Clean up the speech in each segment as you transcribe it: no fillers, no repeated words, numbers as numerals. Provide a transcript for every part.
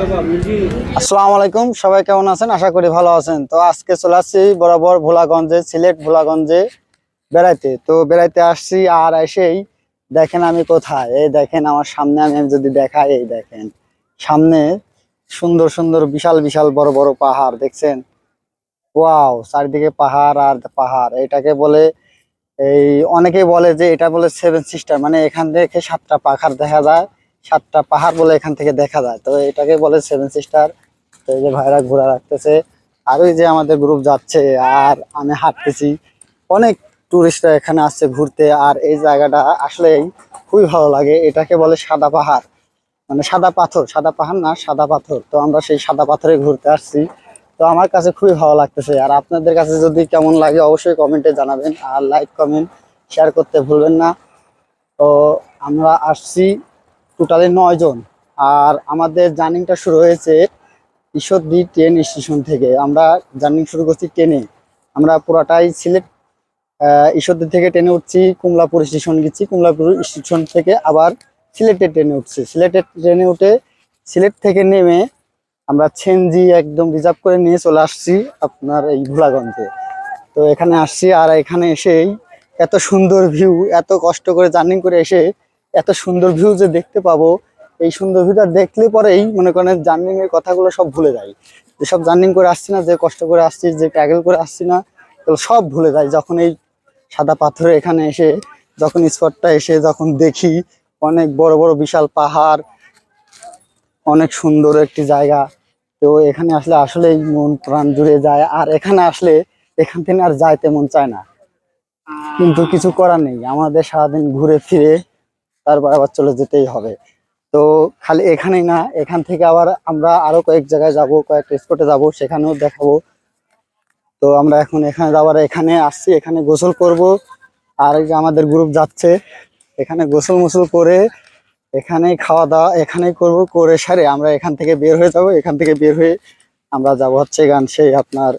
আসসালামু আলাইকুম, সবাই কেমন আছেন? আশা করি ভালো আছেন। তো আজকে চলে আসছি বরাবর ভোলাগঞ্জে, সিলেট ভোলাগঞ্জে বেড়াইতে। তো বেড়াইতে আসছি, আর এসেই দেখেন আমি কোথায়। এই দেখেন আমার সামনে, আমি যদি দেখাই, এই দেখেন সামনে সুন্দর সুন্দর বিশাল বিশাল বড় বড় পাহাড় দেখছেন। ওয়াও, চারিদিকে পাহাড় আর পাহাড়। এটাকে বলে, এই অনেকেই বলে যে এটা বলে সেভেন সিস্টার, মানে এখান থেকে সাতটা পাহাড় দেখা যায়, সাতটা পাহাড় বলে এখান থেকে দেখা যায়। তো এটাকে বলে সেভেন সিস্টার। তো এই যে ভাইরা ঘোরা রাখতেছে, আর ওই যে আমাদের গ্রুপ যাচ্ছে, আর আমি হাঁটতেছি। অনেক টুরিস্টরা এখানে আসছে ঘুরতে, আর এই জায়গাটা আসলেই খুবই ভালো লাগে। এটাকে বলে সাদা পাহাড়, মানে সাদা পাথর, সাদা পাহাড় না, সাদা পাথর। তো আমরা সেই সাদা পাথরে ঘুরতে আসছি। তো আমার কাছে খুবই ভালো লাগতেছে। আর আপনাদের কাছে যদি কেমন লাগে অবশ্যই কমেন্টে জানাবেন, আর লাইক কমেন্ট শেয়ার করতে ভুলবেন না। তো আমরা আসছি টোটালি 9 জন। আর আমাদের জার্নিটা শুরু হয়েছে ঈশ্বরদী ট্রেন স্টেশন থেকে। আমরা জার্নি শুরু করছি ট্রেনে। আমরা পুরাটাই সিলেট, ঈশ্বরদী থেকে ট্রেনে উঠছি, কমলাপুর স্টেশন গেছি, কমলাপুর স্টেশন থেকে আবার সিলেটের ট্রেনে উঠছি। সিলেটের ট্রেনে উঠে সিলেট থেকে নেমে আমরা ছেনজি একদম রিজার্ভ করে নিয়ে চলে আসছি আপনার এই ভোলাগঞ্জে। তো এখানে আসছি, আর এখানে এসেই এত সুন্দর ভিউ, এত কষ্ট করে জার্নি করে এসে এত সুন্দর ভিউ যে দেখতে পাবো, এই সুন্দর ভিউটা দেখলে পরেই মনে করেন জার্নিং এর কথাগুলো সব ভুলে যাই। যে সব জার্নিং করে আসছি না, যে কষ্ট করে আসছি, যে ট্র্যাভেল করে আসছি না, এগুলো সব ভুলে যাই যখন এই সাদা পাথরে এখানে এসে, যখন স্পটটা এসে যখন দেখি অনেক বড় বড় বিশাল পাহাড়, অনেক সুন্দর একটি জায়গা। তো এখানে আসলে আসলেই মন প্রাণ জুড়ে যায়। আর এখানে আসলে এখান থেকে আর যাইতে মন চায় না, কিন্তু কিছু করার নেই, আমাদের সারাদিন ঘুরে ফিরে তারপর আবার চলে যেতেই হবে। তো খালি এখানেই না, এখান থেকে আবার আমরা আরো কয়েক জায়গায় যাব, কয়েকটা স্পটে যাব, সেখানেও দেখাবো। তো আমরা এখন এখানে যাবার, এখানে আসছি, এখানে গোসল করব। আর এই যে আমাদের গ্রুপ যাচ্ছে, এখানে গোসল মোসল করে এখানে খাওয়া দাওয়া এখানেই করব, করে সারে আমরা এখান থেকে বের হয়ে যাব। এখান থেকে বের হয়ে আমরা যাব হচ্ছে সেই আপনার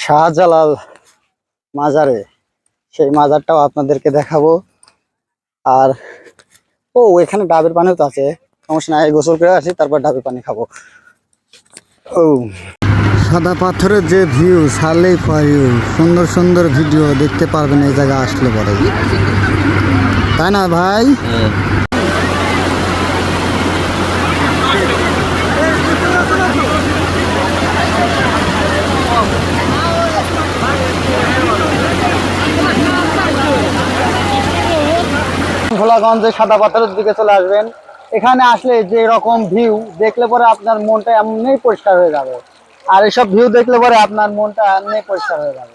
শাহজালাল মাজারে। সেই মাজারটাও আপনাদেরকে দেখাবো। আর ও, এখানে ডাবের পানিও তো আছে, সমস্যা নাই, গোসল করে আসি তারপর ডাবের পানি খাবো। ও, সাদা পাথরের যে ভিউ, ছাড়লেই সুন্দর সুন্দর ভিডিও দেখতে পারবেন এই জায়গা আসলে পরে, তাই না ভাই? ভোলাগঞ্জে সাদা পাথরের দিকে চলে আসবেন। এখানে আসলে যে রকম ভিউ দেখলে পরে আপনার মনটা এমনি পরিষ্কার হয়ে যাবে। আর এসব ভিউ দেখলে পরে আপনার মনটা এমনি পরিষ্কার হয়ে যাবে।